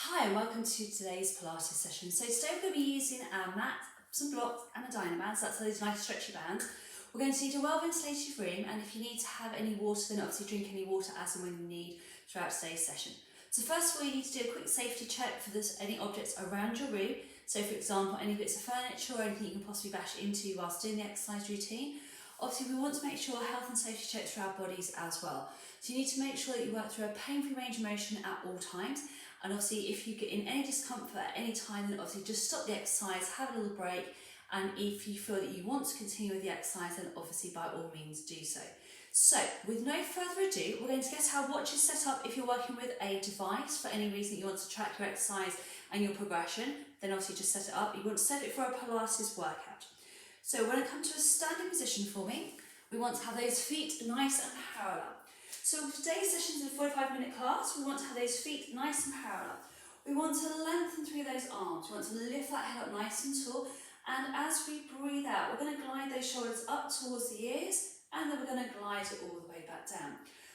Hi and welcome to today's Pilates session. So today we're going to be using our mat, some blocks and a Dynaband, so that's those nice stretchy bands. We're going to need a well-ventilated room, and if you need to have any water, then obviously drink any water as and when you need throughout today's session. So first of all, you need to do a quick safety check for any objects around your room. So for example, any bits of furniture or anything you can possibly bash into whilst doing the exercise routine. Obviously we want to make sure health and safety checks for our bodies as well. So you need to make sure that you work through a pain-free range of motion at all times. And obviously if you get in any discomfort at any time, then obviously just stop the exercise, have a little break, and if you feel that you want to continue with the exercise, then obviously by all means do so. So with no further ado, we're going to get our watches set up. If you're working with a device for any reason you want to track your exercise and your progression, then obviously just set it up. You want to set it for a Pilates workout. So when it comes to a standing position for me, we want to have those feet nice and parallel. So today's session is a 45-minute class. We want to have those feet nice and parallel. We want to lengthen through those arms. We want to lift that head up nice and tall. And as we breathe out, we're going to glide those shoulders up towards the ears, and then we're going to glide it all the way back down.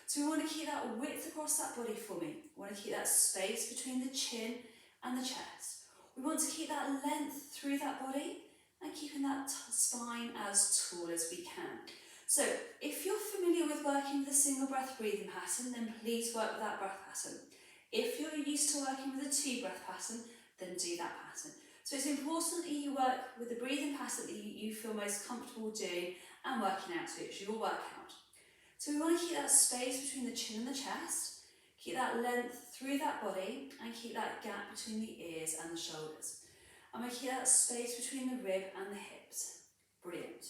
So we want to keep that width across that body for me. We want to keep that space between the chin and the chest. We want to keep that length through that body and keeping that spine as tall as we can. So if you're familiar with working with a single breath breathing pattern, then please work with that breath pattern. If you're used to working with a 2-breath pattern, then do that pattern. So it's important that you work with the breathing pattern that you feel most comfortable doing and working out to. It's your workout. So we want to keep that space between the chin and the chest, keep that length through that body, and keep that gap between the ears and the shoulders. And we keep that space between the rib and the hips. Brilliant.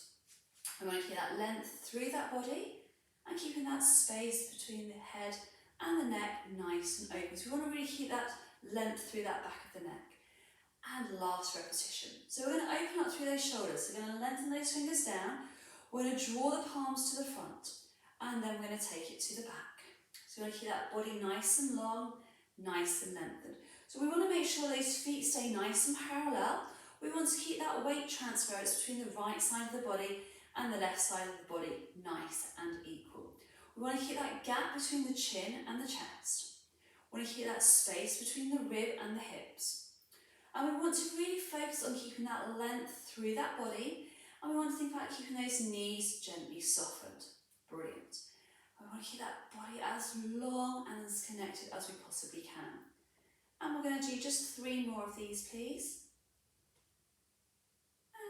We want to keep that length through that body and keeping that space between the head and the neck nice and open. So we want to really keep that length through that back of the neck. And last repetition. So we're going to open up through those shoulders. So we're going to lengthen those fingers down. We're going to draw the palms to the front, and then we're going to take it to the back. So we're going to keep that body nice and long, nice and lengthened. So we want to make sure those feet stay nice and parallel. We want to keep that weight transference between the right side of the body and the left side of the body nice and equal. We want to keep that gap between the chin and the chest. We want to keep that space between the rib and the hips. And we want to really focus on keeping that length through that body, and we want to think about keeping those knees gently softened. Brilliant. We want to keep that body as long and as connected as we possibly can. And we're going to do just 3 more of these, please.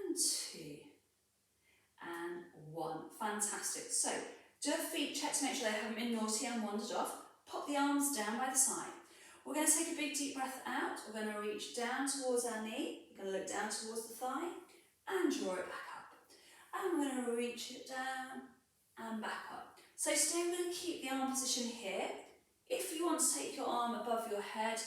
And 2. And 1. Fantastic. So do a feet check to make sure they haven't been naughty and wandered off. Pop the arms down by the side. We're going to take a big deep breath out. We're going to reach down towards our knee. We're going to look down towards the thigh and draw it back up. And we're going to reach it down and back up. So today we're going to keep the arm position here. If you want to take your arm above your head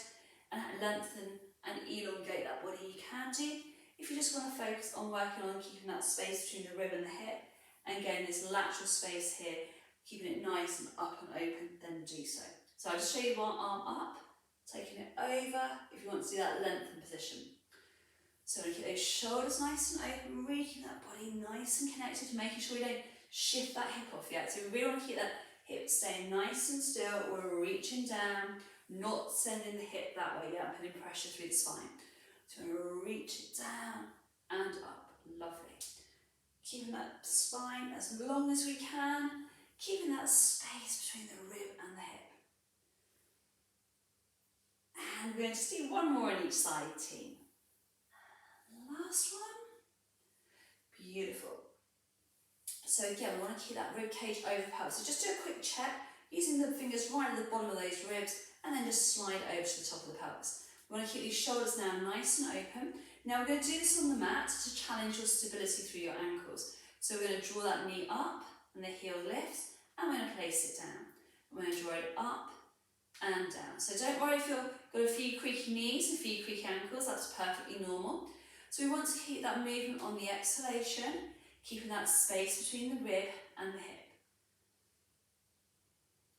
and lengthen and elongate that body, you can do. If you just want to focus on working on keeping that space between the rib and the hip, and again this lateral space here, keeping it nice and up and open, then do so. So I'll just show you one arm up, taking it over, if you want to do that lengthened position. So keep those shoulders nice and open, really keep that body nice and connected, making sure we don't shift that hip off yet. So we really want to keep that hip staying nice and still. We're reaching down, not sending the hip that way yet, putting pressure through the spine. So we're going to reach it down and up. Lovely. Keeping that spine as long as we can, keeping that space between the rib and the hip. And we're going to do 1 more on each side, team. Last one. Beautiful. So again, we want to keep that rib cage over the pelvis. So just do a quick check, using the fingers right at the bottom of those ribs, and then just slide over to the top of the pelvis. We want to keep these shoulders now nice and open. Now we're going to do this on the mat to challenge your stability through your ankles. So we're going to draw that knee up and the heel lifts, and we're going to place it down. We're going to draw it up and down. So don't worry if you've got a few creaky knees, a few creaky ankles, that's perfectly normal. So we want to keep that movement on the exhalation, keeping that space between the rib and the hip.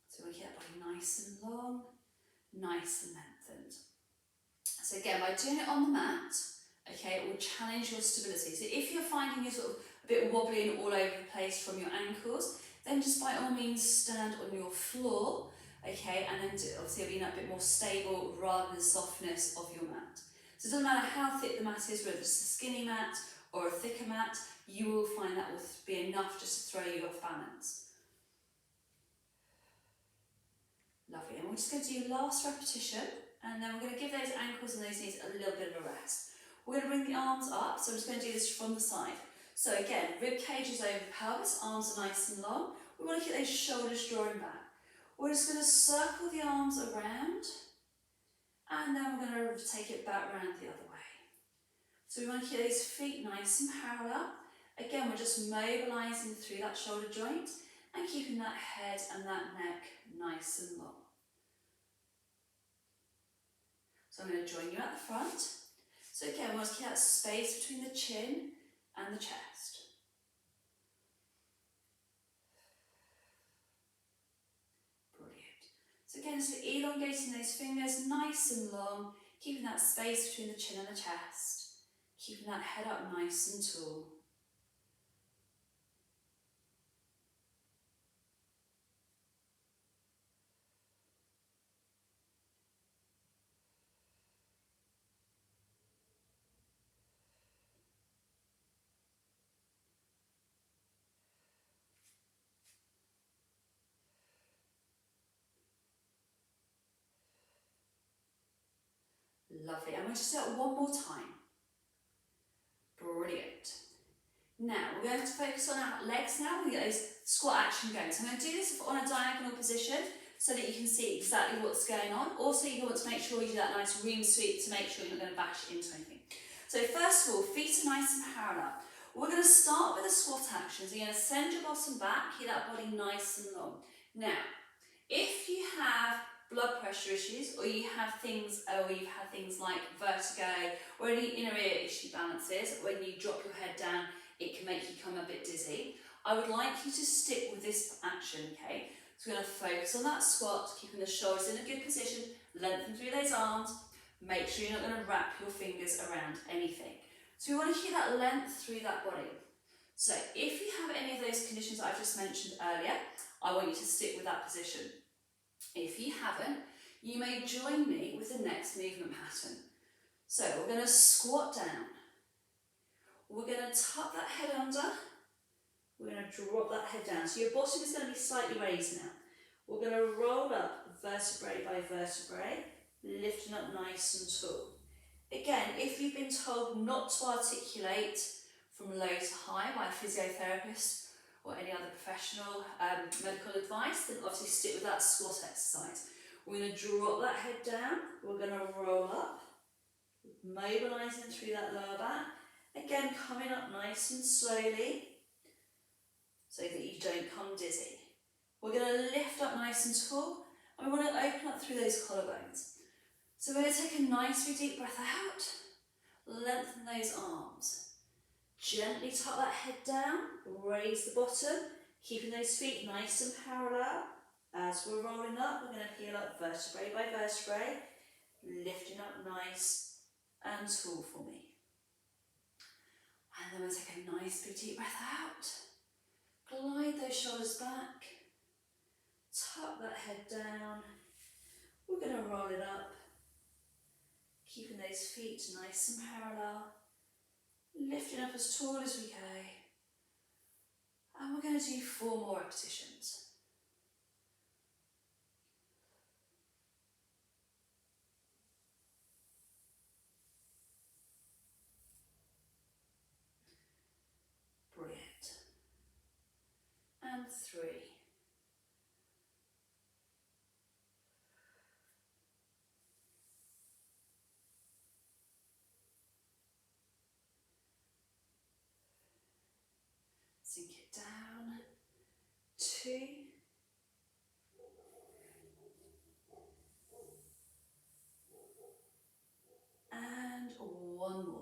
So we keep that body nice and long, nice and lengthened. So again, by doing it on the mat, okay, it will challenge your stability. So if you're finding you're sort of a bit wobbly and all over the place from your ankles, then just by all means stand on your floor, okay, and then obviously it'll be a bit more stable rather than the softness of your mat. So it doesn't matter how thick the mat is, whether it's a skinny mat or a thicker mat, you will find that will be enough just to throw you off balance. Lovely, and we're just going to do last repetition, and then we're going to give those ankles and those knees a little bit of a rest. We're going to bring the arms up, so I'm just going to do this from the side. So again, rib cage is over the pelvis, arms are nice and long. We want to keep those shoulders drawing back. We're just going to circle the arms around, and then we're going to take it back round the other way. So we want to keep those feet nice and parallel. Again, we're just mobilising through that shoulder joint and keeping that head and that neck nice and long. So I'm going to join you at the front. So again, we want to keep that space between the chin and the chest. Brilliant. So again, just elongating those fingers nice and long, keeping that space between the chin and the chest, keeping that head up nice and tall. Lovely, and we'll just do it one more time. Brilliant. Now, we're going to focus on our legs now. We're going to get those squat action going. So I'm going to do this on a diagonal position so that you can see exactly what's going on. Also, you want to make sure you do that nice ream sweep to make sure you're not going to bash into anything. So first of all, feet are nice and parallel. We're going to start with the squat action. So you're going to send your bottom back, keep that body nice and long. Now, if you have blood pressure issues, or you have things, or you've had things like vertigo, or any inner ear issue balances, when you drop your head down, it can make you come a bit dizzy. I would like you to stick with this action, okay? So we're going to focus on that squat, keeping the shoulders in a good position, lengthen through those arms, make sure you're not going to wrap your fingers around anything. So we want to keep that length through that body. So if you have any of those conditions that I just mentioned earlier, I want you to stick with that position. If you haven't, you may join me with the next movement pattern. So we're going to squat down. We're going to tuck that head under. We're going to drop that head down. So your bottom is going to be slightly raised now. We're going to roll up vertebrae by vertebrae, lifting up nice and tall. Again, if you've been told not to articulate from low to high by a physiotherapist, or any other professional medical advice, then obviously stick with that squat exercise. We're going to drop that head down, we're going to roll up, mobilising through that lower back, again coming up nice and slowly, so that you don't come dizzy. We're going to lift up nice and tall, and we want to open up through those collarbones. So we're going to take a nice deep breath out, lengthen those arms. Gently tuck that head down, raise the bottom, keeping those feet nice and parallel. As we're rolling up, we're going to peel up vertebrae by vertebrae, lifting up nice and tall for me. And then we'll take a nice big deep breath out, glide those shoulders back, tuck that head down. We're going to roll it up, keeping those feet nice and parallel. Lifting up as tall as we go, and we're going to do 4 more repetitions. Brilliant. And 3. Sink it down. 2. And 1 more.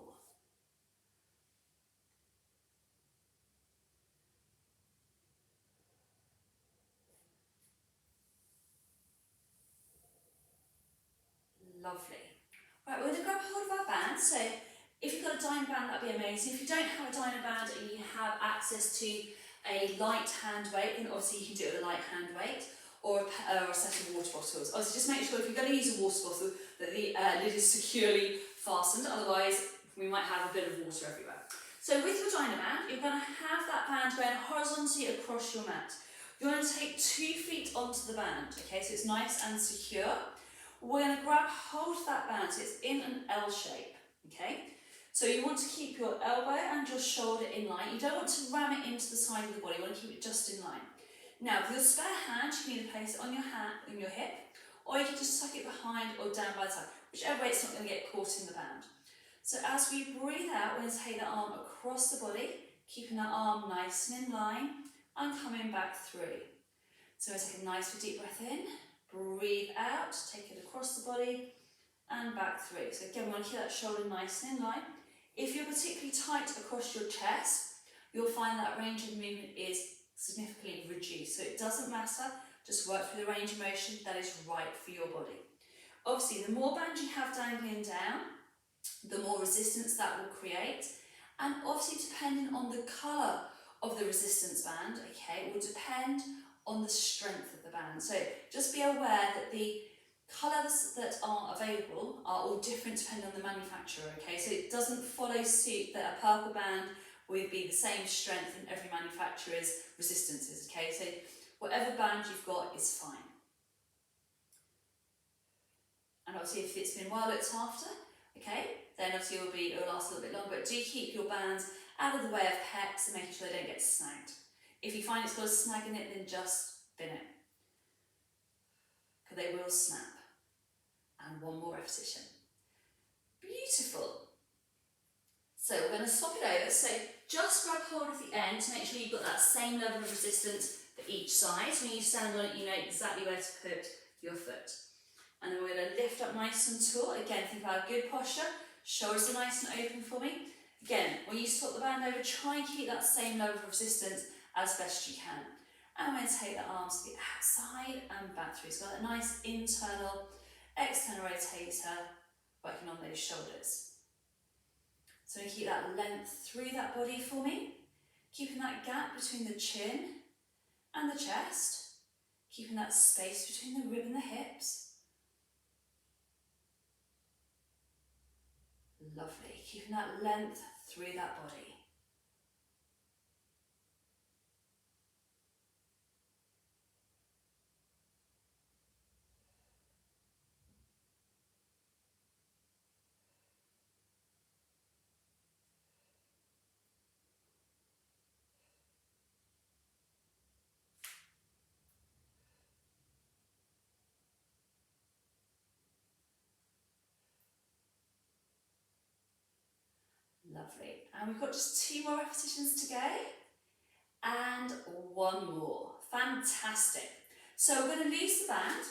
Lovely. Right, we're going to grab hold of our band. So if you've got a dyno band, that'd be amazing. If you don't have a dyno band and you have access to a light hand weight, then obviously you can do it with a light hand weight. or a set of water bottles. Obviously, just make sure if you're going to use a water bottle that the lid is securely fastened, otherwise we might have a bit of water everywhere. So with your Dynaband, you're going to have that band going horizontally across your mat. You're going to take 2 feet onto the band, okay, so it's nice and secure. We're going to grab hold of that band so it's in an L shape, okay? So you want to keep your elbow and your shoulder in line. You don't want to ram it into the side of the body, you want to keep it just in line. Now, with your spare hand, you can either place it on your hand, on your hip, or you can just tuck it behind or down by the side, whichever way it's not going to get caught in the band. So as we breathe out, we're going to take that arm across the body, keeping that arm nice and in line, and coming back through. So we're going to take a nice deep breath in, breathe out, take it across the body, and back through. So again, we want to keep that shoulder nice and in line. If you're particularly tight across your chest, you'll find that range of movement is significantly reduced. So it doesn't matter, just work through the range of motion that is right for your body. Obviously, the more band you have dangling down, the more resistance that will create. And obviously, depending on the colour of the resistance band, okay, it will depend on the strength of the band. So just be aware that the colours that are available are all different depending on the manufacturer, okay? So it doesn't follow suit that a purple band would be the same strength in every manufacturer's resistances, okay? So whatever band you've got is fine. And obviously if it's been well looked after, okay, then obviously it'll last a little bit longer, but do keep your bands out of the way of pets and making sure they don't get snagged. If you find it's got a snag in it, then just bin it, because they will snap. And one more repetition. Beautiful. So we're going to swap it over. So just grab hold of the end to make sure you've got that same level of resistance for each side. So when you stand on it, you know exactly where to put your foot. And then we're going to lift up nice and tall. Again, think about a good posture. Shoulders are nice and open for me. Again, when you swap the band over, try and keep that same level of resistance as best you can. And we're going to take the arms to the outside and back through. So got that nice internal, external rotator working on those shoulders. So keep that length through that body for me, keeping that gap between the chin and the chest, keeping that space between the rib and the hips. Lovely, keeping that length through that body. Lovely, and we've got just 2 more repetitions to go, and 1 more. Fantastic. So we're going to loose the band.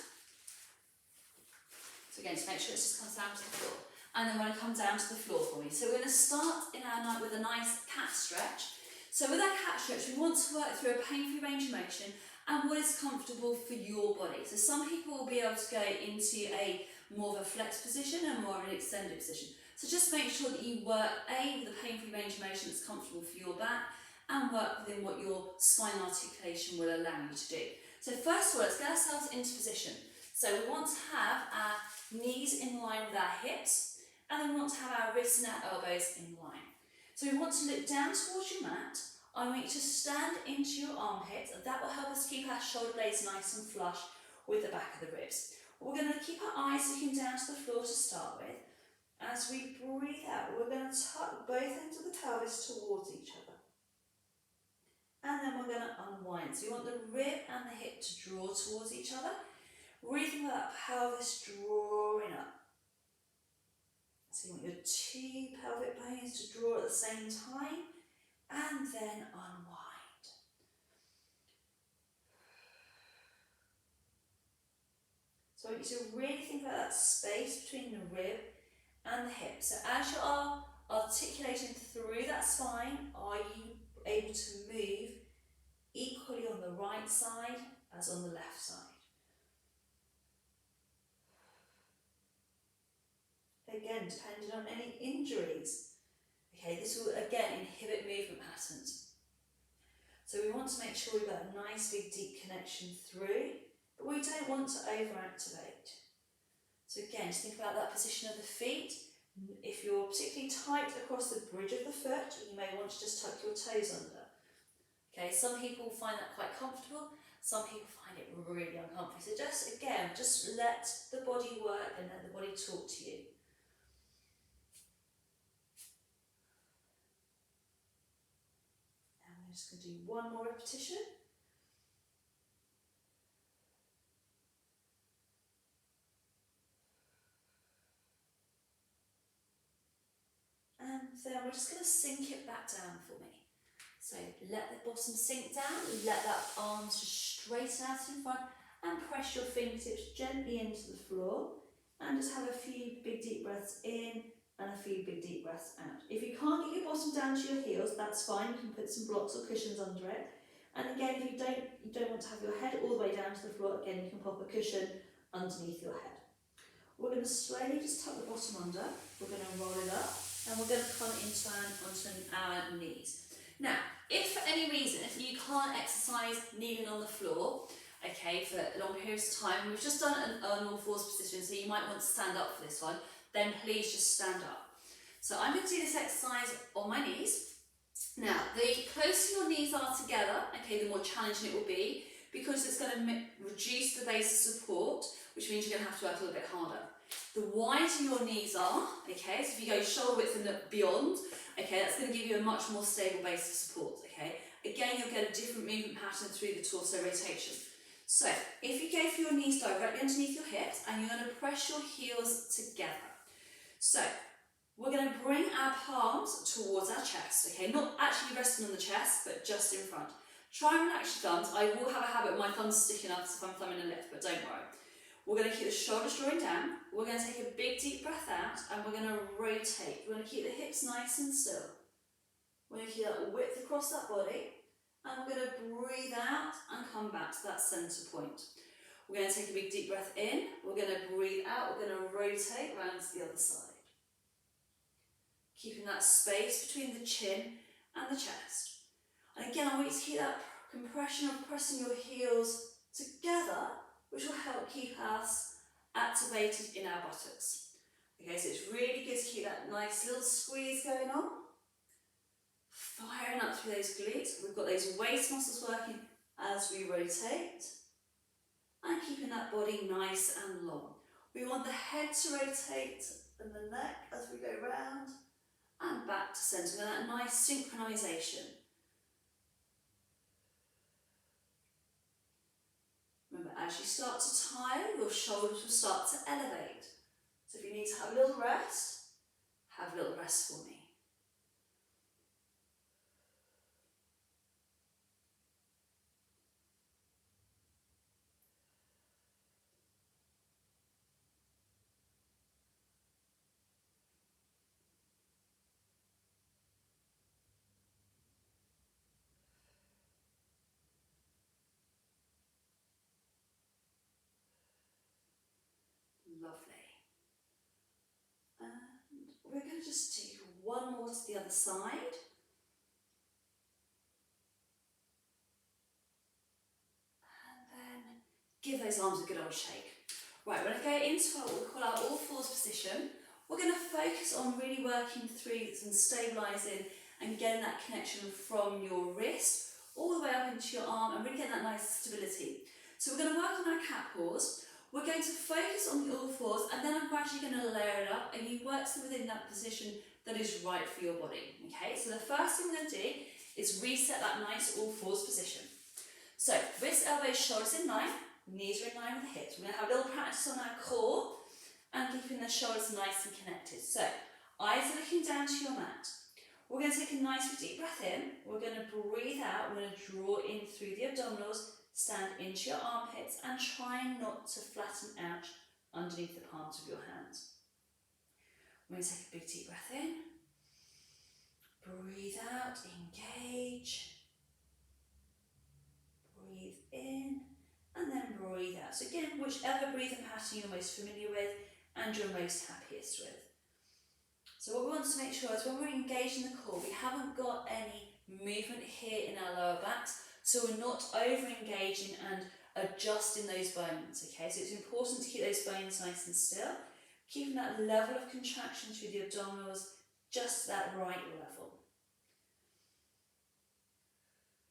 So again, to make sure it just comes down to the floor, and then we're going to come down to the floor for me. So we're going to start in our night with a nice cat stretch. So with our cat stretch, we want to work through a pain-free range of motion and what is comfortable for your body. So some people will be able to go into a more of a flex position and more of an extended position. So just make sure that you work with a pain-free range of motion that's comfortable for your back and work within what your spine articulation will allow you to do. So first of all, let's get ourselves into position. So we want to have our knees in line with our hips, and then we want to have our wrists and our elbows in line. So we want to look down towards your mat. I want you to stand into your armpits, and that will help us keep our shoulder blades nice and flush with the back of the ribs. We're going to keep our eyes looking down to the floor to start with. As we breathe out, we're going to tuck both ends of the pelvis towards each other. And then we're going to unwind. So you want the rib and the hip to draw towards each other. Breathing with that pelvis drawing up. So you want your 2 pelvic bones to draw at the same time. And then unwind. So I want you to really think about that space between the rib and the hip. So as you are articulating through that spine, are you able to move equally on the right side as on the left side? Again, depending on any injuries. Okay, this will again inhibit movement patterns. So we want to make sure we've got a nice big deep connection through, but we don't want to overactivate. So again, just think about that position of the feet. If you're particularly tight across the bridge of the foot, you may want to just tuck your toes under. Okay, some people find that quite comfortable, some people find it really uncomfortable. So just, again, just let the body work and let the body talk to you. And we're just going to do one more repetition. And then we're just going to sink it back down for me. So let the bottom sink down, let that arms just straighten out in front and press your fingertips gently into the floor and just have a few big deep breaths in and a few big deep breaths out. If you can't get your bottom down to your heels, that's fine, you can put some blocks or cushions under it. And again, if you don't want to have your head all the way down to the floor, again you can pop a cushion underneath your head. We're going to slowly just tuck the bottom under, we're going to roll it up and we're going to come into onto our knees. Now, if for any reason you can't exercise kneeling on the floor, okay, for long periods of time, we've just done an all fours position, so you might want to stand up for this one, then please just stand up. So I'm going to do this exercise on my knees. Now, the closer your knees are together, okay, the more challenging it will be, because it's going to reduce the base of support, which means you're going to have to work a little bit harder. The wider your knees are, okay, so if you go shoulder width and beyond, okay, that's going to give you a much more stable base of support, okay. Again, you'll get a different movement pattern through the torso rotation. So, if you go for your knees directly underneath your hips, and you're going to press your heels together. So, we're going to bring our palms towards our chest, okay, not actually resting on the chest, but just in front. Try and relax your thumbs. I will have a habit of my thumbs sticking up if I'm thumbing a lift, but don't worry. We're going to keep the shoulders drawing down, we're going to take a big deep breath out and we're going to rotate. We're going to keep the hips nice and still. We're going to keep that width across that body and we're going to breathe out and come back to that centre point. We're going to take a big deep breath in, we're going to breathe out, we're going to rotate round to the other side. Keeping that space between the chin and the chest. And again, I want you to keep that compression of pressing your heels together, which will help keep us activated in our buttocks. Okay, so it's really good to keep that nice little squeeze going on. Firing up through those glutes. We've got those waist muscles working as we rotate. And keeping that body nice and long. We want the head to rotate and the neck as we go round and back to centre with that nice synchronisation. Remember, as you start to tire, your shoulders will start to elevate. So if you need to have a little rest for me. Lovely. And we're going to just do one more to the other side. And then give those arms a good old shake. Right, we're going to go into what we call our all fours position. We're going to focus on really working through and stabilising and getting that connection from your wrist all the way up into your arm and really getting that nice stability. So we're going to work on our cat paws. We're going to focus on the all fours and then I'm gradually going to layer it up and you work within that position that is right for your body. Okay, so the first thing we're going to do is reset that nice all fours position. So wrists, elbows, shoulders in line, knees are in line with the hips. We're going to have a little practice on our core and keeping the shoulders nice and connected. So eyes are looking down to your mat. We're going to take a nice deep breath in. We're going to breathe out. We're going to draw in through the abdominals. Stand into your armpits and try not to flatten out underneath the palms of your hands. We're going to take a big deep breath in. Breathe out, engage. Breathe in and then breathe out. So again, whichever breathing pattern you're most familiar with and you're most happiest with. So what we want to make sure is when we're engaging the core, we haven't got any movement here in our lower backs. So we're not over-engaging and adjusting those bones, okay? So it's important to keep those bones nice and still, keeping that level of contraction through the abdominals just that right level.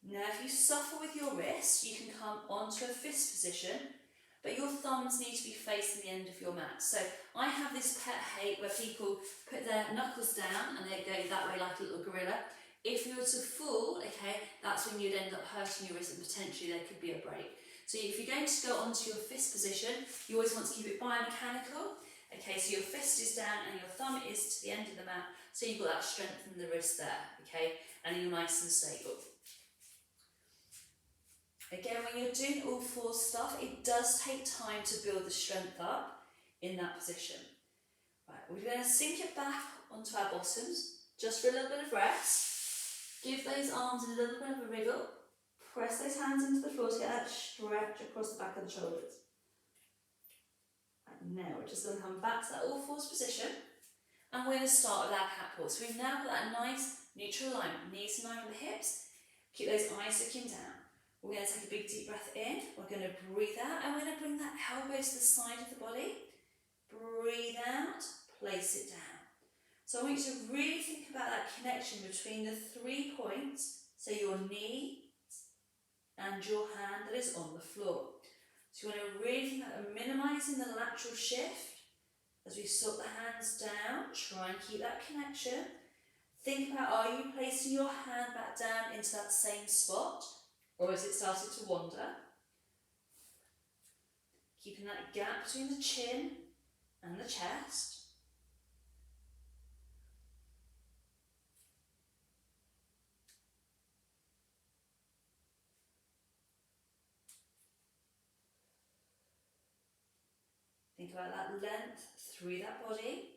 Now, if you suffer with your wrists, you can come onto a fist position, but your thumbs need to be facing the end of your mat. So I have this pet hate where people put their knuckles down and they go that way like a little gorilla. If you were to fall, okay, that's when you'd end up hurting your wrist and potentially there could be a break. So if you're going to go onto your fist position, you always want to keep it biomechanical. Okay, so your fist is down and your thumb is to the end of the mat, so you've got that strength in the wrist there, okay, and you're nice and stable. Again, when you're doing all four stuff, it does take time to build the strength up in that position. Right, we're going to sink it back onto our bottoms, just for a little bit of rest. Give those arms a little bit of a wriggle. Press those hands into the floor to get that stretch across the back of the shoulders. Right, now we're just going to come back to that all fours position, and we're going to start with our cat pose. So we've now got that nice neutral alignment, knees in line with the hips. Keep those eyes looking down. We're going to take a big deep breath in, we're going to breathe out, and we're going to bring that elbow to the side of the body. Breathe out, place it down. So I want you to really think about that connection between the 3 points, so your knee and your hand that is on the floor. So you want to really think about minimising the lateral shift as we sort the hands down, try and keep that connection. Think about, are you placing your hand back down into that same spot? Or has it started to wander? Keeping that gap between the chin and the chest. Think about that length through that body.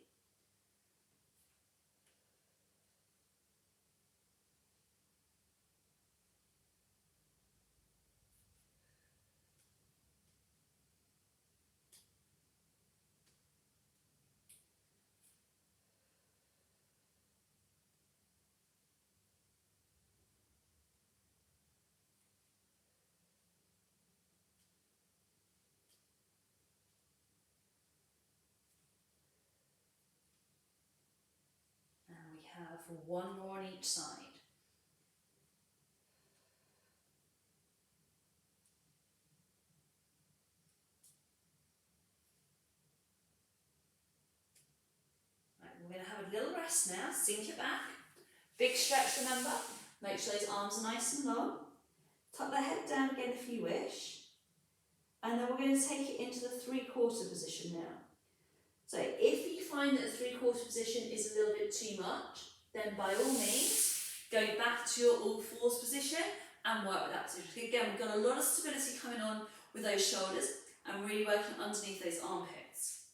Have one more on each side. Right, we're going to have a little rest now, sink it back. Big stretch, remember. Make sure those arms are nice and long. Tuck the head down again if you wish. And then we're going to take it into the 3/4 position now. So if you find that the 3/4 position is a little bit too much, then by all means, go back to your all fours position and work with that position. Again, we've got a lot of stability coming on with those shoulders and really working underneath those armpits.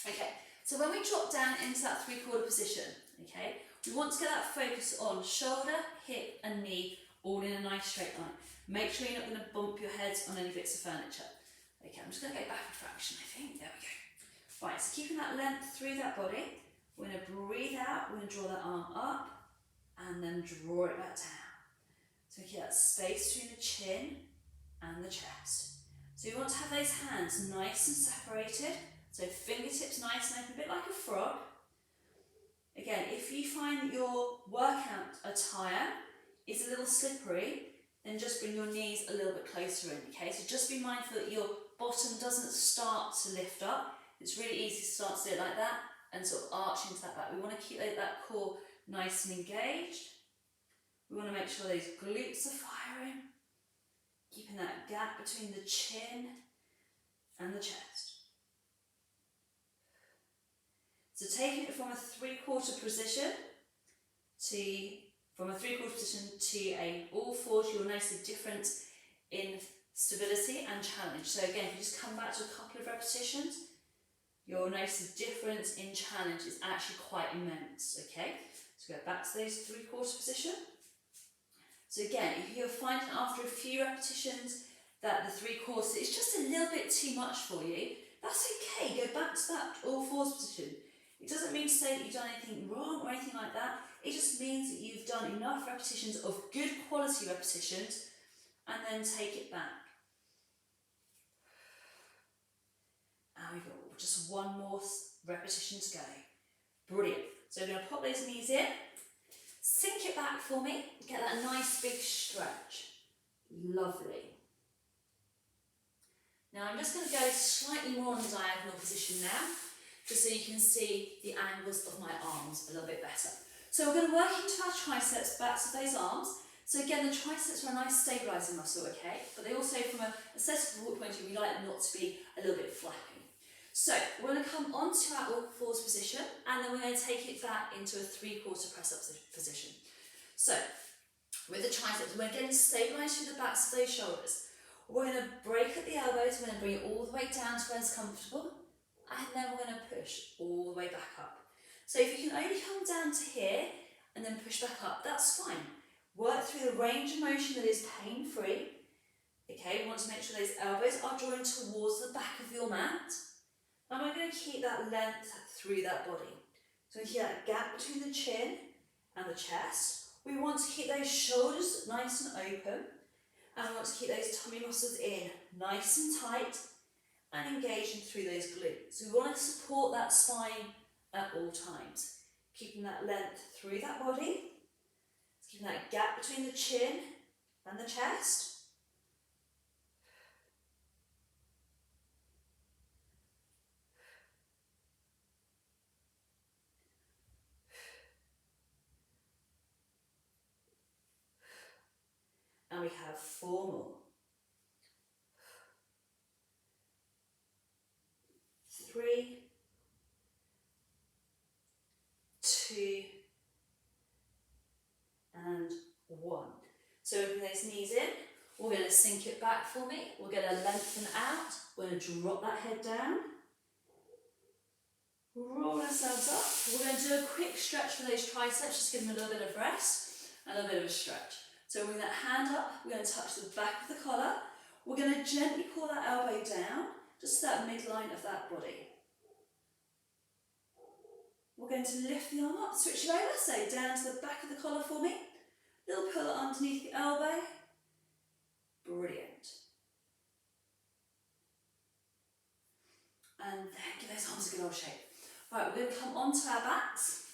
Okay, so when we drop down into that 3/4 position, okay, we want to get that focus on shoulder, hip and knee all in a nice straight line. Make sure you're not going to bump your heads on any bits of furniture. Okay, I'm just going to go back a fraction, I think. There we go. Right, so keeping that length through that body, we're going to breathe out, we're going to draw that arm up and then draw it back down. So keep that space between the chin and the chest. So you want to have those hands nice and separated, so fingertips nice and open, a bit like a frog. Again, if you find that your workout attire is a little slippery, then just bring your knees a little bit closer in, okay? So just be mindful that your bottom doesn't start to lift up. It's really easy to start to do it like that and sort of arch into that back. We want to keep that core nice and engaged. We want to make sure those glutes are firing, keeping that gap between the chin and the chest. So taking it from a 3/4 position to a all fours, you'll notice a difference in stability and challenge. So again, if you just come back to a couple of repetitions, you'll notice the difference in challenge is actually quite immense, okay? So go back to those 3/4 position. So again, if you're finding after a few repetitions that the 3/4 is just a little bit too much for you, that's okay, go back to that all fours position. It doesn't mean to say that you've done anything wrong or anything like that. It just means that you've done enough repetitions of good quality repetitions and then take it back. And we've got just one more repetition to go. Brilliant. So we're going to pop those knees in, sink it back for me, get that nice big stretch. Lovely. Now I'm just going to go slightly more in the diagonal position now, just so you can see the angles of my arms a little bit better. So we're going to work into our triceps, backs of those arms. So again, the triceps are a nice stabilising muscle, okay? But they also, from an aesthetic point of view, we like them not to be a little bit flappy. So we're going to come onto our all fours position, and then we're going to take it back into a 3/4 press-up position. So with the triceps, we're going to stabilise through the backs of those shoulders. We're going to break at the elbows, we're going to bring it all the way down to where it's comfortable, and then we're going to push all the way back up. So if you can only come down to here and then push back up, that's fine. Work through the range of motion that is pain-free. Okay, we want to make sure those elbows are drawing towards the back of your mat. And we're going to keep that length through that body. So we keep that gap between the chin and the chest. We want to keep those shoulders nice and open. And we want to keep those tummy muscles in nice and tight and engaging through those glutes. We want to support that spine at all times. Keeping that length through that body. Keeping that gap between the chin and the chest. And we have 4 more. 3, 2, and 1. So open those knees in. We're going to sink it back for me. We're going to lengthen out. We're going to drop that head down. Roll ourselves up. We're going to do a quick stretch for those triceps, just give them a little bit of rest and a little bit of a stretch. So bring that hand up, we're going to touch the back of the collar. We're going to gently pull that elbow down, just to that midline of that body. We're going to lift the arm up, switch it over, so down to the back of the collar for me. Little pull underneath the elbow. Brilliant. And then give those arms a good old shake. Right, we're going to come onto our backs.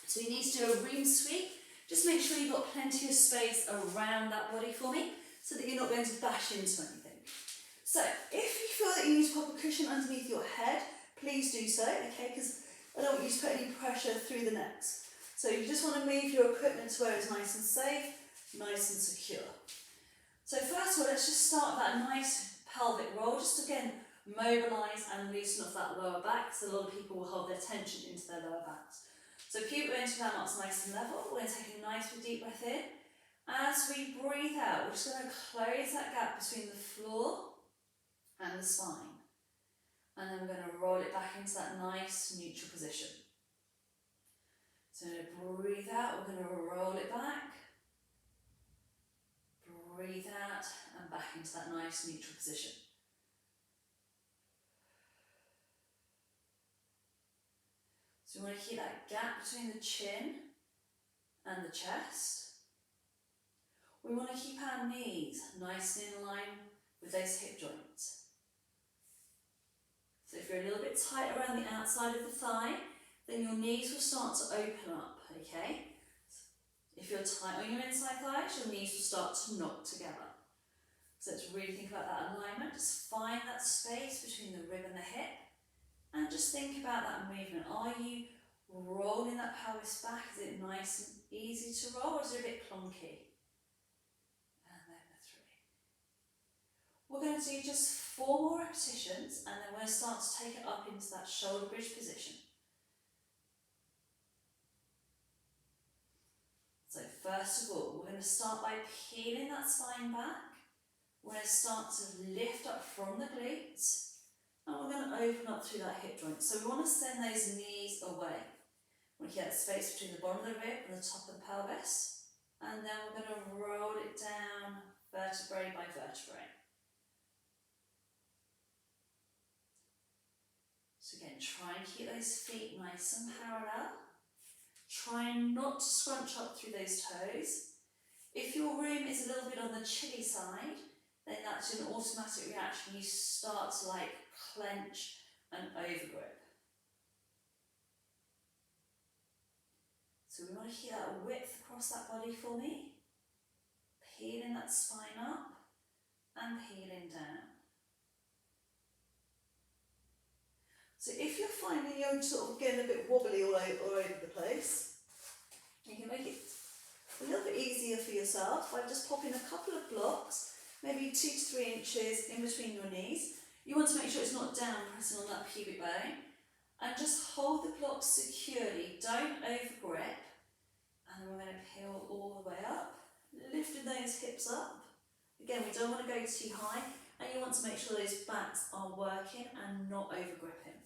So you need to do a room sweep. Just make sure you've got plenty of space around that body for me, so that you're not going to bash into anything. So if you feel that you need to pop a cushion underneath your head, please do so, okay, because I don't want you to put any pressure through the necks. So you just want to move your equipment to where it's nice and safe, nice and secure. So first of all, let's just start with that nice pelvic roll, just again, mobilise and loosen off that lower back, so a lot of people will hold their tension into their lower backs. So keep it into our arms nice and level. We're going to take a nice deep breath in. As we breathe out, we're just going to close that gap between the floor and the spine. And then we're going to roll it back into that nice neutral position. So breathe out, we're going to roll it back. Breathe out and back into that nice neutral position. So we want to keep that gap between the chin and the chest. We want to keep our knees nice and in line with those hip joints. So if you're a little bit tight around the outside of the thigh, then your knees will start to open up, okay? If you're tight on your inside thighs, your knees will start to knock together. So let's really think about that alignment. Just find that space between the rib and the hip. And just think about that movement. Are you rolling that pelvis back? Is it nice and easy to roll, or is it a bit clunky? And then the 3. We're going to do just 4 more repetitions, and then we're going to start to take it up into that shoulder bridge position. So first of all, we're going to start by peeling that spine back. We're going to start to lift up from the glutes. And we're going to open up through that hip joint. So we want to send those knees away. We want to get that space between the bottom of the rib and the top of the pelvis. And then we're going to roll it down vertebrae by vertebrae. So again, try and keep those feet nice and parallel. Try not to scrunch up through those toes. If your room is a little bit on the chilly side, then that's an automatic reaction. You start to clench and over grip. So we want to keep that width across that body for me, peeling that spine up and peeling down. So if you're finding you're sort of getting a bit wobbly all over the place, you can make it a little bit easier for yourself by just popping a couple of blocks, maybe 2 to 3 inches in between your knees. You want to make sure it's not down, pressing on that pubic bone, and just hold the blocks securely. Don't over grip. And then we're going to peel all the way up, lifting those hips up. Again, we don't want to go too high, and you want to make sure those backs are working and not over gripping.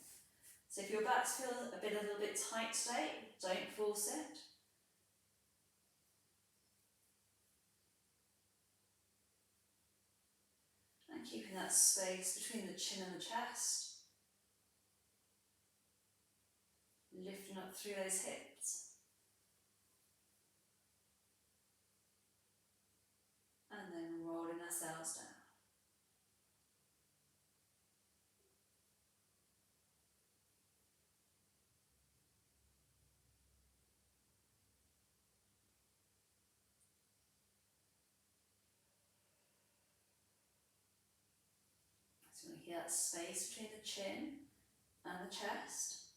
So if your backs feel a little bit tight today, don't force it. And keeping that space between the chin and the chest. Lifting up through those hips. And then rolling ourselves down. So we hear that space between the chin and the chest.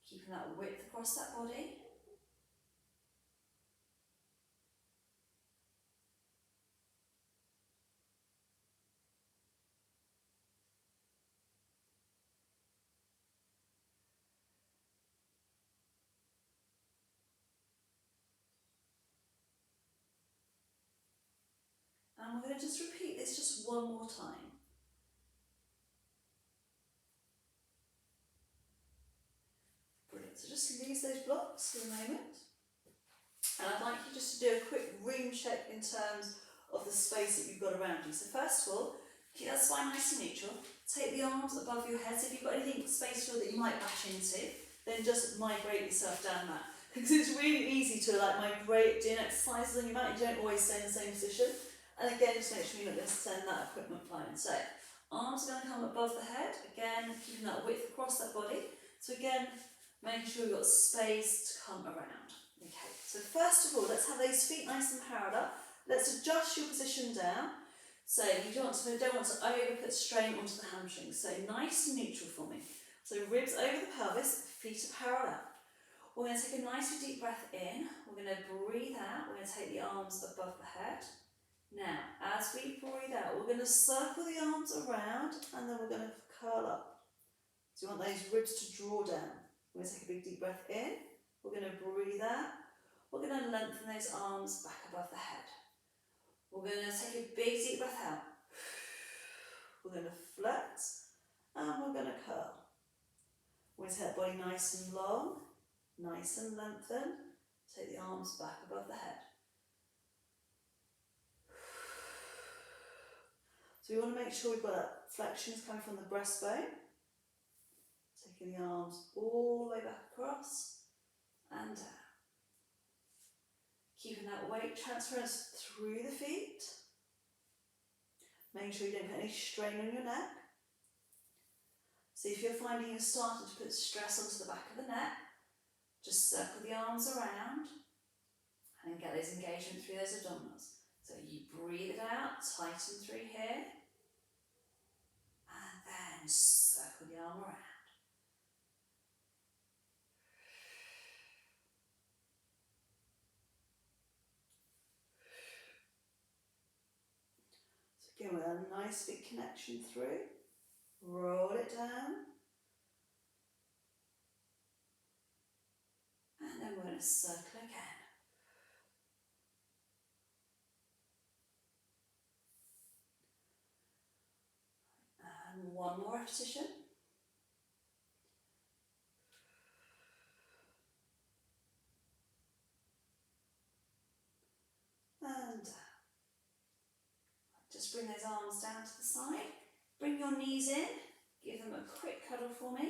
Keeping that width across that body. And we're going to just repeat this just one more time. Brilliant. So just leave those blocks for a moment. And I'd like you just to do a quick room check in terms of the space that you've got around you. So first of all, keep that spine nice and neutral. Take the arms above your head. So if you've got anything spatial that you might bash into, then just migrate yourself down that. Because it's really easy to migrate, doing exercises on your mat. You don't always stay in the same position. And again, just make sure you're not going to send that equipment flying. So arms are going to come above the head. Again, keeping that width across that body. So again, making sure we've got space to come around. Okay, so first of all, let's have those feet nice and parallel. Let's adjust your position down. So you don't want to over put strain onto the hamstrings. So nice and neutral for me. So ribs over the pelvis, feet are parallel. We're going to take a nice deep breath in. We're going to breathe out. We're going to take the arms above the head. Now, as we breathe out, we're going to circle the arms around and then we're going to curl up. So you want those ribs to draw down. We're going to take a big deep breath in. We're going to breathe out. We're going to lengthen those arms back above the head. We're going to take a big deep breath out. We're going to flex and we're going to curl. We're going to take the body nice and long, nice and lengthened. Take the arms back above the head. So we want to make sure we've got that flexion coming from the breastbone. Taking the arms all the way back across and down. Keeping that weight transference through the feet. Making sure you don't put any strain on your neck. So if you're finding you're starting to put stress onto the back of the neck, just circle the arms around and get those engagement through those abdominals. So you breathe it out, tighten through here, and then circle the arm around. So again, with a nice big connection through, roll it down, and then we're going to circle again. And one more repetition. And just bring those arms down to the side. Bring your knees in. Give them a quick cuddle for me.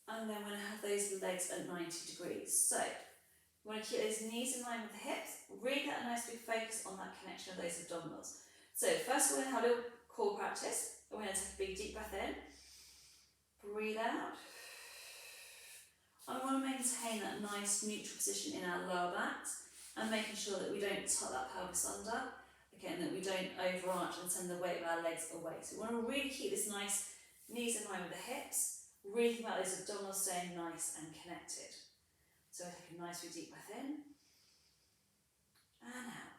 And then we're going to have those legs at 90 degrees. So, you want to keep those knees in line with the hips. Really get a nice big focus on that connection of those abdominals. So, first we're going to have a little core practice. We're going to take a big deep breath in, breathe out, and we want to maintain that nice neutral position in our lower backs and making sure that we don't tuck that pelvis under, again, that we don't overarch and send the weight of our legs away. So we want to really keep this nice knees in line with the hips, really think about those abdominals staying nice and connected. So take a nice big deep breath in and out.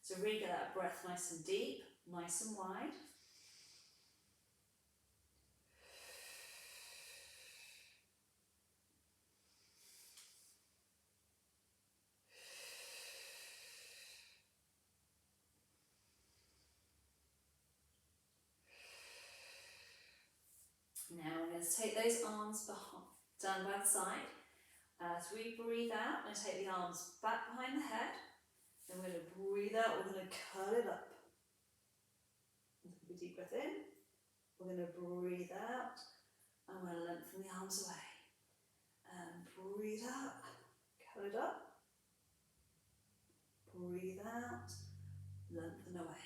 So really get that breath nice and deep, nice and wide. Now we're going to take those arms down by the side. As we breathe out, we're going to take the arms back behind the head. Then we're going to breathe out, we're going to curl it up. Take a deep breath in. We're going to breathe out, and we're going to lengthen the arms away. And breathe out, curl it up. Breathe out, lengthen away.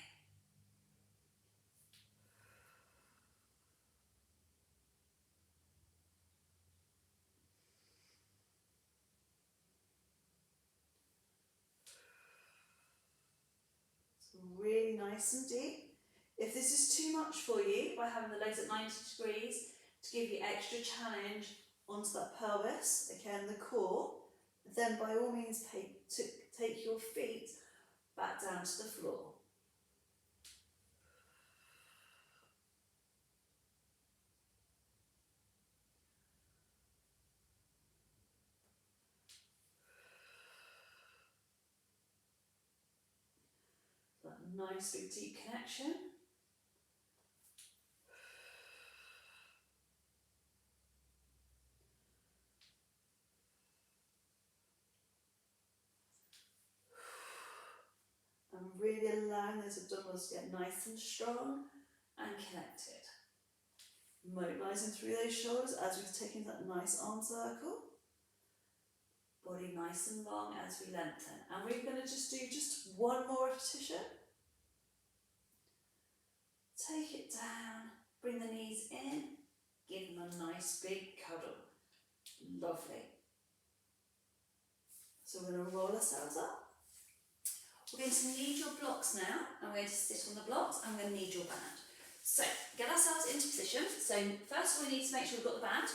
Really nice and deep. If this is too much for you, by having the legs at 90 degrees, to give you extra challenge onto that pelvis, again the core, then by all means take your feet back down to the floor. That nice big deep connection. And really allowing those abdominals to get nice and strong and connected. Mobilising through those shoulders as we take into that nice arm circle. Body nice and long as we lengthen. And we're going to just do one more repetition. Take it down, bring the knees in, give them a nice big cuddle. Lovely. So we're going to roll ourselves up. We're going to knead your blocks now, and we're going to sit on the blocks, and we're going to knead your band. So, get ourselves into position. So, first of all, we need to make sure we've got the band,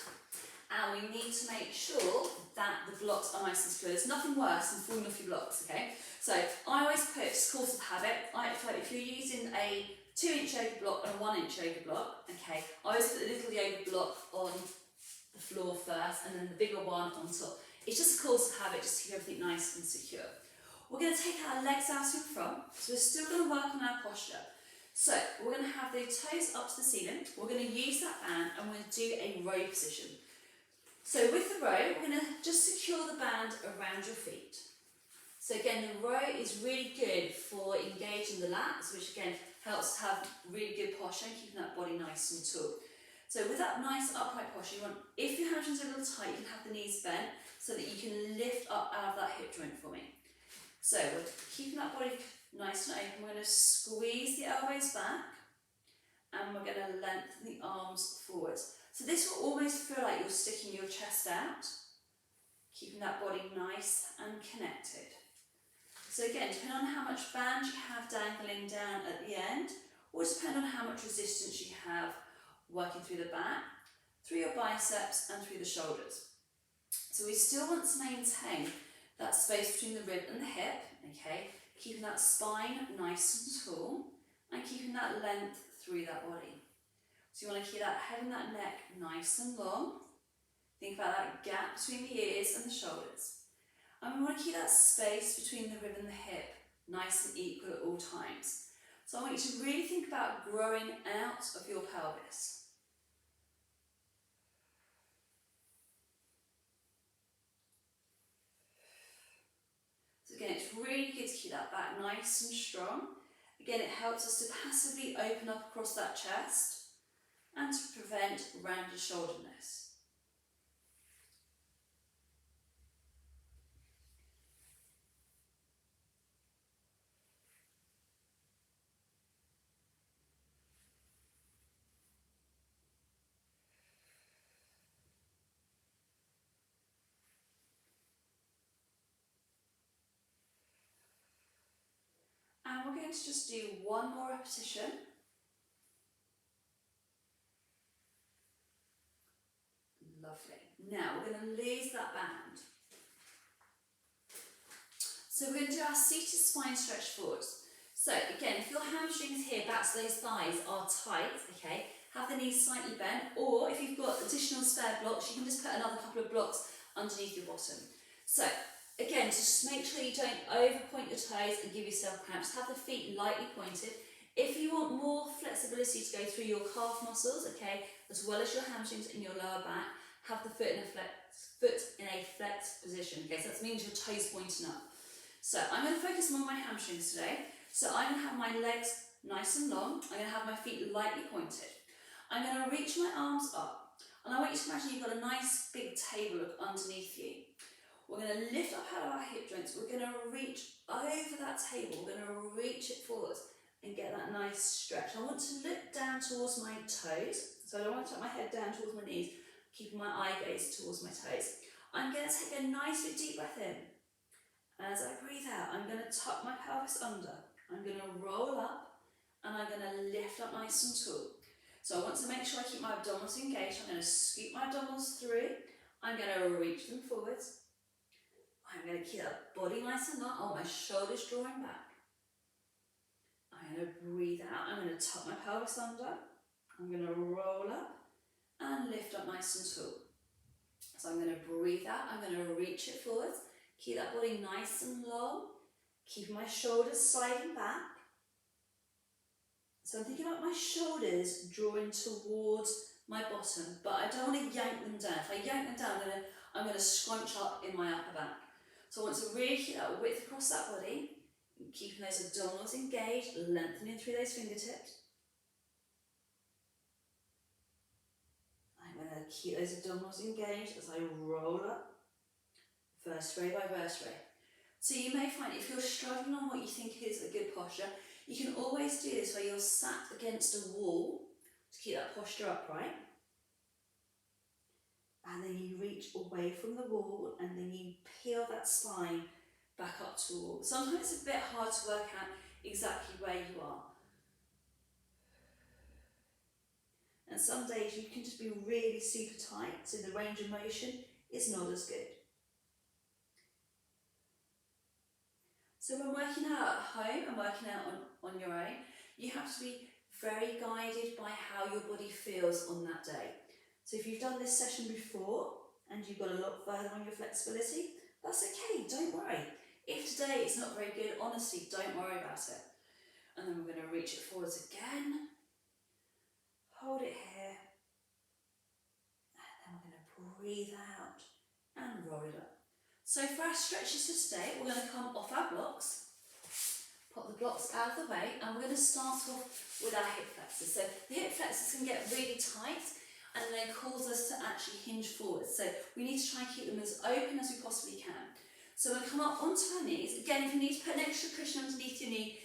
and we need to make sure that the blocks are nice and secure. There's nothing worse than falling off your blocks, okay? So, I always put, just course of habit, if you're using a 2-inch yoga block and a 1-inch yoga block, okay, I always put the little yoga block on the floor first, and then the bigger one on top. It's just a course of habit, just to keep everything nice and secure. We're going to take our legs out in front, so we're still going to work on our posture. So we're going to have the toes up to the ceiling, we're going to use that band and we're going to do a row position. So with the row, we're going to just secure the band around your feet. So again, the row is really good for engaging the lats, which again helps to have really good posture and keeping that body nice and tall. So with that nice upright posture, you want, if your hamstrings are a little tight, you can have the knees bent so that you can lift up out of that hip joint for me. So we're keeping that body nice and open. We're going to squeeze the elbows back and we're going to lengthen the arms forwards. So this will almost feel like you're sticking your chest out, keeping that body nice and connected. So again, depending on how much band you have dangling down at the end, or depending on how much resistance you have working through the back, through your biceps and through the shoulders. So we still want to maintain that space between the rib and the hip, okay? Keeping that spine nice and tall and keeping that length through that body. So you want to keep that head and that neck nice and long. Think about that gap between the ears and the shoulders. And we want to keep that space between the rib and the hip nice and equal at all times. So I want you to really think about growing out of your pelvis. Again, it's really good to keep that back nice and strong. Again, it helps us to passively open up across that chest and to prevent rounded shoulderedness. going to just do one more repetition. Lovely. Now we're going to lose that band. So we're going to do our seated spine stretch forwards. So again, if your hamstrings here, back to those thighs are tight, okay, have the knees slightly bent, or if you've got additional spare blocks, you can just put another couple of blocks underneath your bottom. So again, just make sure you don't overpoint your toes and give yourself cramps. Have the feet lightly pointed. If you want more flexibility to go through your calf muscles, okay, as well as your hamstrings and your lower back, have the foot in a flex position. Okay, so that means your toes pointing up. So I'm going to focus more on my hamstrings today. So I'm going to have my legs nice and long. I'm going to have my feet lightly pointed. I'm going to reach my arms up. And I want you to imagine you've got a nice big table underneath you. We're going to lift up out of our hip joints. We're going to reach over that table. We're going to reach it forward and get that nice stretch. I want to look down towards my toes. So I don't want to tuck my head down towards my knees, keeping my eye gaze towards my toes. I'm going to take a nice big deep breath in. As I breathe out, I'm going to tuck my pelvis under. I'm going to roll up and I'm going to lift up nice and tall. So I want to make sure I keep my abdominals engaged. I'm going to scoop my abdominals through. I'm going to reach them forwards. I'm going to keep that body nice and long. Oh, my shoulders drawing back. I'm going to breathe out. I'm going to tuck my pelvis under. I'm going to roll up and lift up nice and tall. So I'm going to breathe out. I'm going to reach it forwards. Keep that body nice and long. Keep my shoulders sliding back. So I'm thinking about my shoulders drawing towards my bottom, but I don't want to yank them down. If I yank them down, I'm going to scrunch up in my upper back. So I want to really keep that width across that body, keeping those abdominals engaged, lengthening through those fingertips. I'm going to keep those abdominals engaged as I roll up, vertebrae by vertebrae. So you may find if you're struggling on what you think is a good posture, you can always do this where you're sat against a wall to keep that posture upright. And then you reach away from the wall and then you peel that spine back up to the wall. Sometimes it's a bit hard to work out exactly where you are. And some days you can just be really super tight, so the range of motion is not as good. So when working out at home and working out on your own, you have to be very guided by how your body feels on that day. So if you've done this session before and you've got a lot further on your flexibility, that's okay, don't worry. If today it's not very good, honestly, don't worry about it. And then we're going to reach it forwards again, hold it here, and then we're going to breathe out and roll it up. So for our stretches for today, we're going to come off our blocks, pop the blocks out of the way, and we're going to start off with our hip flexors. So the hip flexors can get really tight and they cause us to actually hinge forward. So we need to try and keep them as open as we possibly can. So we'll come up onto our knees. Again, if you need to put an extra cushion underneath your knee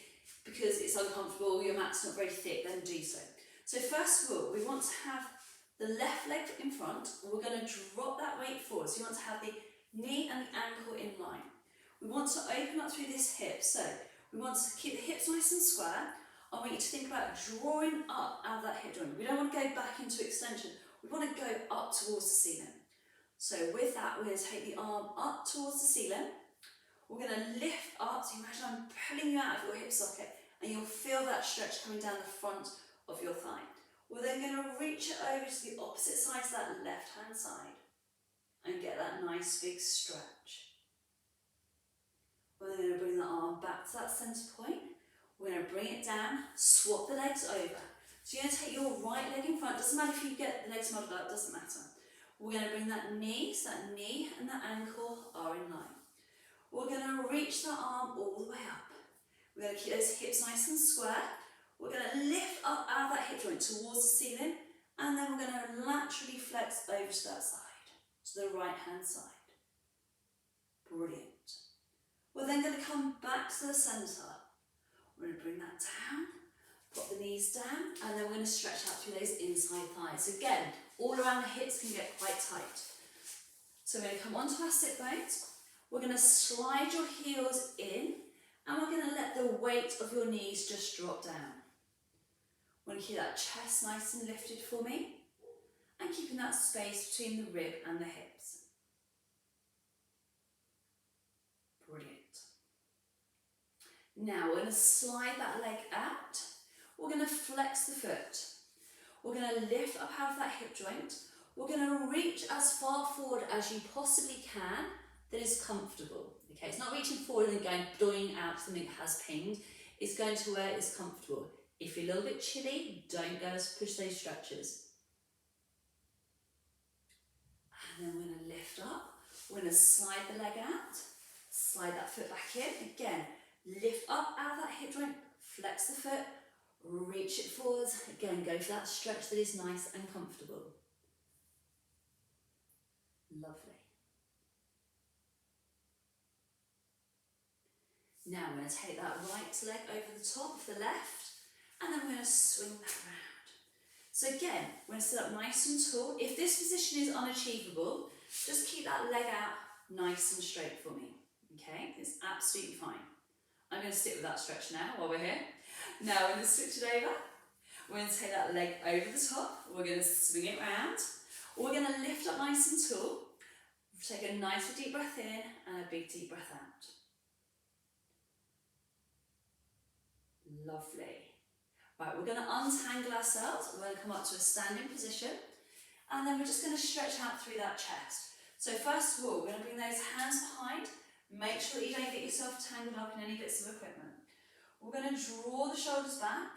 because it's uncomfortable, your mat's not very thick, then do so. So first of all, we want to have the left leg in front. We're going to drop that weight forward. So you want to have the knee and the ankle in line. We want to open up through this hip. So we want to keep the hips nice and square. I want you to think about drawing up out of that hip joint. We don't want to go back into extension. We want to go up towards the ceiling. So with that, we're going to take the arm up towards the ceiling. We're going to lift up. So imagine I'm pulling you out of your hip socket and you'll feel that stretch coming down the front of your thigh. We're then going to reach it over to the opposite side, to that left-hand side, and get that nice big stretch. We're then going to bring the arm back to that centre point. We're going to bring it down, swap the legs over. So you're going to take your right leg in front. Doesn't matter if you get the legs muddled up, doesn't matter. We're going to bring that knee, so that knee and that ankle are in line. We're going to reach the arm all the way up. We're going to keep those hips nice and square. We're going to lift up out of that hip joint towards the ceiling, and then we're going to laterally flex over to that side, to the right hand side. Brilliant. We're then going to come back to the centre. We're going to bring that down, put the knees down, and then we're going to stretch out through those inside thighs. Again, all around the hips can get quite tight. So we're going to come onto our sit bones. We're going to slide your heels in And we're going to let the weight of your knees just drop down. Want to keep that chest nice and lifted for me, and keeping that space between the rib and the hips. Brilliant. Now we're going to slide that leg out. We're going to flex the foot. We're going to lift up out of that hip joint. We're going to reach as far forward as you possibly can that is comfortable. Okay, it's not reaching forward and going doing out something that has pinged. It's going to where it's comfortable. If you're a little bit chilly, don't go push those stretches. And then we're going to lift up. We're going to slide the leg out. Slide that foot back in. Again, lift up out of that hip joint. Flex the foot. Reach it forwards. Again, go for that stretch that is nice and comfortable. Lovely. Now we're going to take that right leg over the top of the left, and then we're going to swing that round. So again, we're going to sit up nice and tall. If this position is unachievable, just keep that leg out nice and straight for me. Okay, it's absolutely fine. I'm going to stick with that stretch now while we're here. Now we're going to switch it over. We're going to take that leg over the top. We're going to swing it round. We're going to lift up nice and tall. Take a nice deep breath in and a big deep breath out. Lovely. Right, we're going to untangle ourselves. We're going to come up to a standing position, and then we're just going to stretch out through that chest. So first of all, we're going to bring those hands behind. Make sure that you don't get yourself tangled up in any bits of equipment. We're going to draw the shoulders back.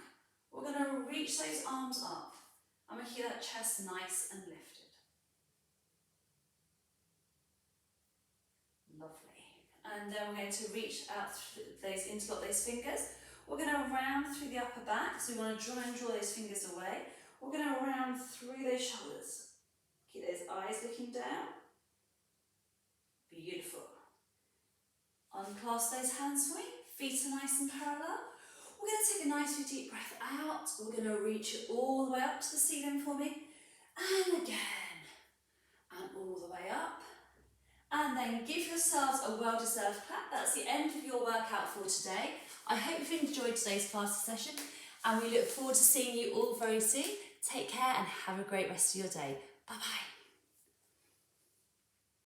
We're going to reach those arms up, and we'll keep that chest nice and lifted. Lovely. And then we're going to reach out those, interlock those fingers. We're going to round through the upper back, so we want to try and draw those fingers away. We're going to round through those shoulders. Keep those eyes looking down. Beautiful. Unclasp those hands for me. Feet are nice and parallel. We're going to take a nice deep breath out. We're going to reach it all the way up to the ceiling for me. And again. And all the way up. And then give yourselves a well-deserved clap. That's the end of your workout for today. I hope you've enjoyed today's Pilates session, and we look forward to seeing you all very soon. Take care and have a great rest of your day. Bye-bye.